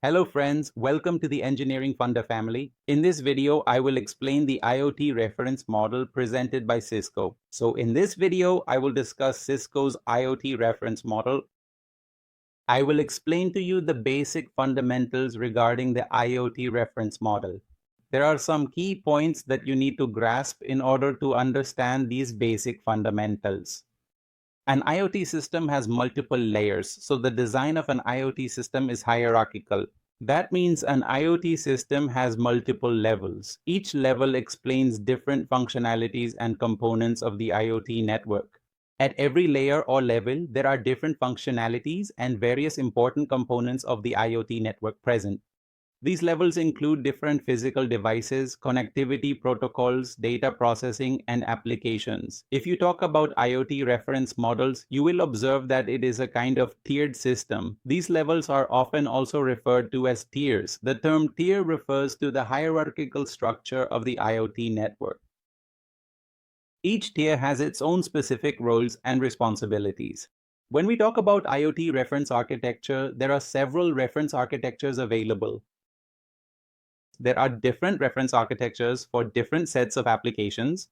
Hello friends, welcome to the Engineering Funda family. In this video, I will explain the IoT reference model presented by CISCO. So in this video, I will discuss CISCO's IoT reference model. I will explain to you the basic fundamentals regarding the IoT reference model. There are some key points that you need to grasp in order to understand these basic fundamentals. An IoT system has multiple layers, so the design of an IoT system is hierarchical. That means an IoT system has multiple levels. Each level explains different functionalities and components of the IoT network. At every layer or level, there are different functionalities and various important components of the IoT network present. These levels include different physical devices, connectivity protocols, data processing, and applications. If you talk about IoT reference models, you will observe that it is a kind of tiered system. These levels are often also referred to as tiers. The term tier refers to the hierarchical structure of the IoT network. Each tier has its own specific roles and responsibilities. When we talk about IoT reference architecture, there are several reference architectures available. There are different reference architectures for different sets of applications.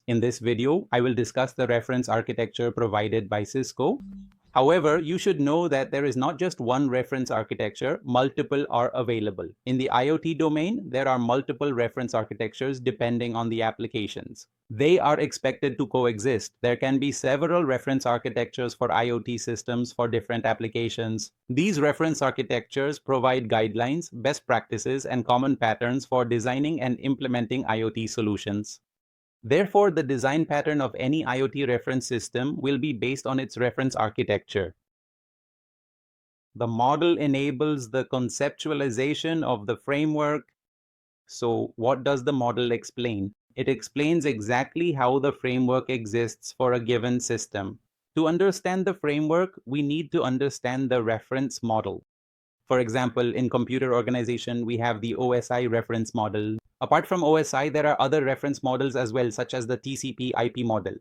In this video, I will discuss the reference architecture provided by CISCO. However, you should know that there is not just one reference architecture, multiple are available. In the IoT domain, there are multiple reference architectures depending on the applications. They are expected to coexist. There can be several reference architectures for IoT systems for different applications. These reference architectures provide guidelines, best practices, and common patterns for designing and implementing IoT solutions. Therefore, the design pattern of any IoT reference system will be based on its reference architecture. The model enables the conceptualization of the framework. So, what does the model explain? It explains exactly how the framework exists for a given system. To understand the framework, we need to understand the reference model. For example, in computer organization, we have the OSI reference model. Apart from OSI, there are other reference models as well, such as the TCP/IP model.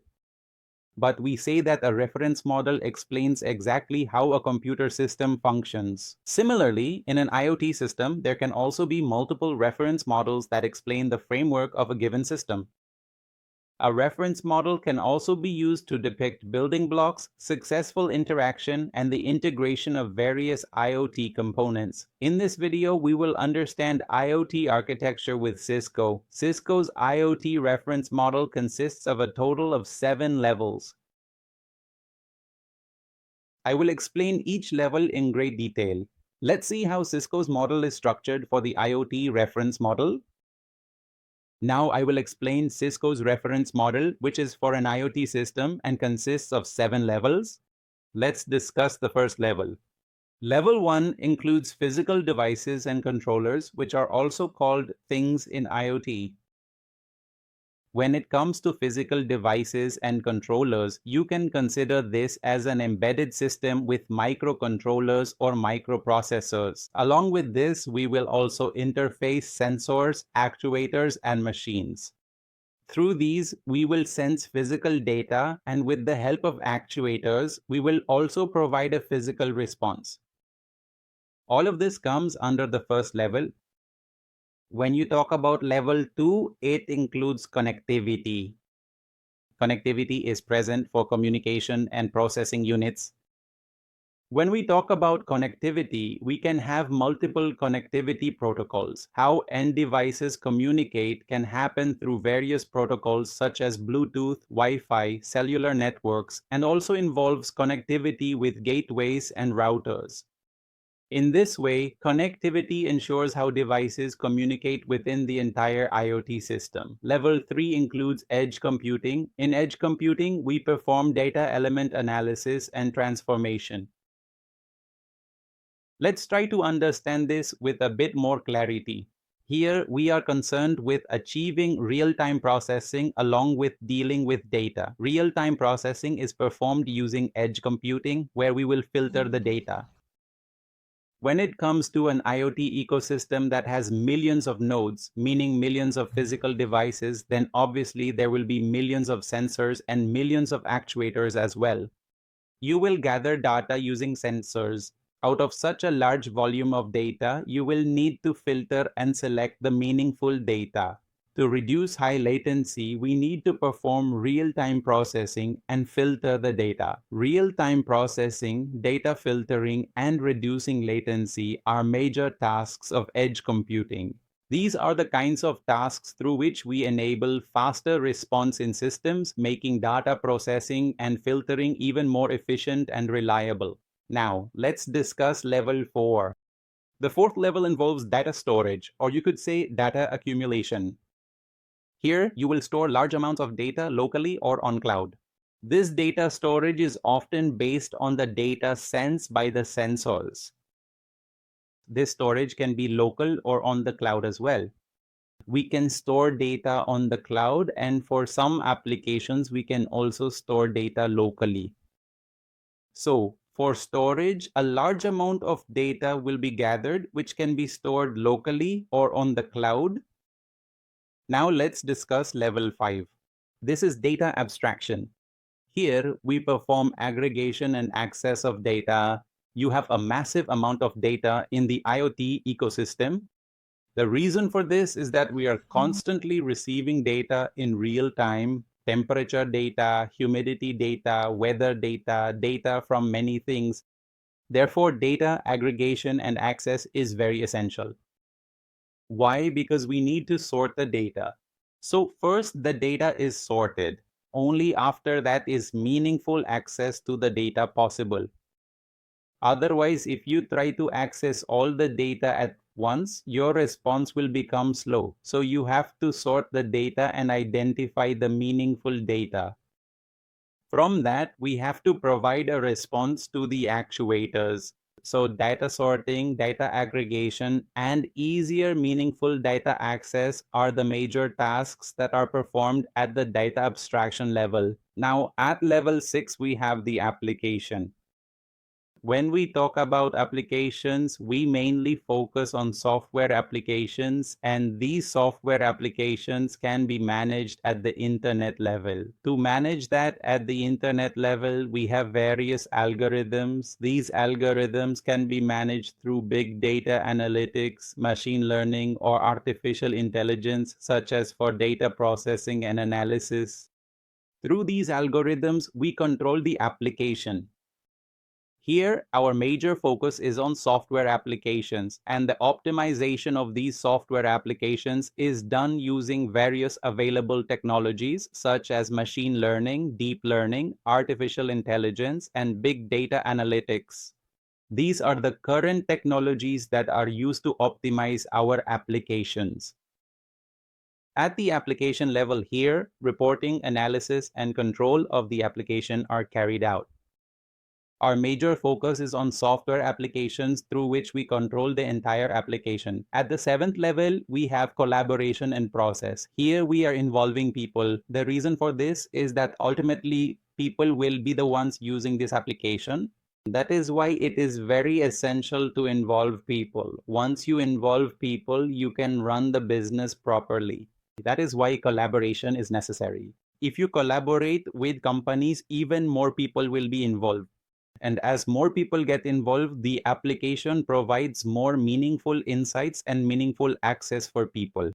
But we say that a reference model explains exactly how a computer system functions. Similarly, in an IoT system, there can also be multiple reference models that explain the framework of a given system. A reference model can also be used to depict building blocks, successful interaction, and the integration of various IoT components. In this video, we will understand IoT architecture with CISCO. CISCO's IoT reference model consists of a total of 7 levels. I will explain each level in great detail. Let's see how CISCO's model is structured for the IoT reference model. Now I will explain CISCO's reference model, which is for an IoT system and consists of 7 levels. Let's discuss the first level. Level 1 includes physical devices and controllers, which are also called things in IoT. When it comes to physical devices and controllers, you can consider this as an embedded system with microcontrollers or microprocessors. Along with this, we will also interface sensors, actuators, and machines. Through these, we will sense physical data, and with the help of actuators, we will also provide a physical response. All of this comes under the first level. When you talk about level 2, it includes connectivity. Connectivity is present for communication and processing units. When we talk about connectivity, we can have multiple connectivity protocols. How end devices communicate can happen through various protocols such as Bluetooth, Wi-Fi, cellular networks, and also involves connectivity with gateways and routers. In this way, connectivity ensures how devices communicate within the entire IoT system. Level 3 includes edge computing. In edge computing, we perform data element analysis and transformation. Let's try to understand this with a bit more clarity. Here, we are concerned with achieving real-time processing along with dealing with data. Real-time processing is performed using edge computing, where we will filter the data. When it comes to an IoT ecosystem that has millions of nodes, meaning millions of physical devices, then obviously there will be millions of sensors and millions of actuators as well. You will gather data using sensors. Out of such a large volume of data, you will need to filter and select the meaningful data. To reduce high latency, we need to perform real-time processing and filter the data. Real-time processing, data filtering, and reducing latency are major tasks of edge computing. These are the kinds of tasks through which we enable faster response in systems, making data processing and filtering even more efficient and reliable. Now, let's discuss level 4. The fourth level involves data storage, or you could say data accumulation. Here, you will store large amounts of data locally or on cloud. This data storage is often based on the data sensed by the sensors. This storage can be local or on the cloud as well. We can store data on the cloud, and for some applications, we can also store data locally. So, for storage, a large amount of data will be gathered, which can be stored locally or on the cloud. Now let's discuss level 5. This is data abstraction. Here, we perform aggregation and access of data. You have a massive amount of data in the IoT ecosystem. The reason for this is that we are constantly receiving data in real time, temperature data, humidity data, weather data, data from many things. Therefore, data aggregation and access is very essential. Why? Because we need to sort the data. So first, the data is sorted. Only after that is meaningful access to the data possible. Otherwise, if you try to access all the data at once, your response will become slow. So you have to sort the data and identify the meaningful data. From that, we have to provide a response to the actuators. So data sorting, data aggregation, and easier meaningful data access are the major tasks that are performed at the data abstraction level. Now, at level 6, we have the application. When we talk about applications, we mainly focus on software applications, and these software applications can be managed at the internet level. To manage that at the internet level, we have various algorithms. These algorithms can be managed through big data analytics, machine learning, or artificial intelligence, such as for data processing and analysis. Through these algorithms, we control the application. Here, our major focus is on software applications, and the optimization of these software applications is done using various available technologies such as machine learning, deep learning, artificial intelligence, and big data analytics. These are the current technologies that are used to optimize our applications. At the application level here, reporting, analysis, and control of the application are carried out. Our major focus is on software applications through which we control the entire application. At the 7th level, we have collaboration and process. Here we are involving people. The reason for this is that ultimately people will be the ones using this application. That is why it is very essential to involve people. Once you involve people, you can run the business properly. That is why collaboration is necessary. If you collaborate with companies, even more people will be involved. And as more people get involved, the application provides more meaningful insights and meaningful access for people.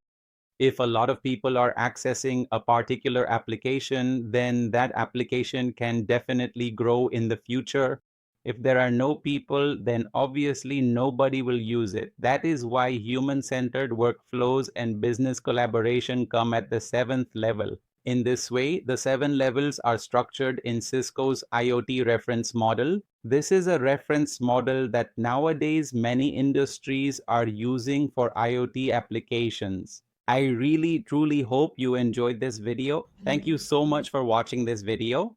If a lot of people are accessing a particular application, then that application can definitely grow in the future. If there are no people, then obviously nobody will use it. That is why human-centered workflows and business collaboration come at the 7th level. In this way, the 7 levels are structured in CISCO's IoT Reference Model. This is a reference model that nowadays many industries are using for IoT applications. I really truly hope you enjoyed this video. Thank you so much for watching this video.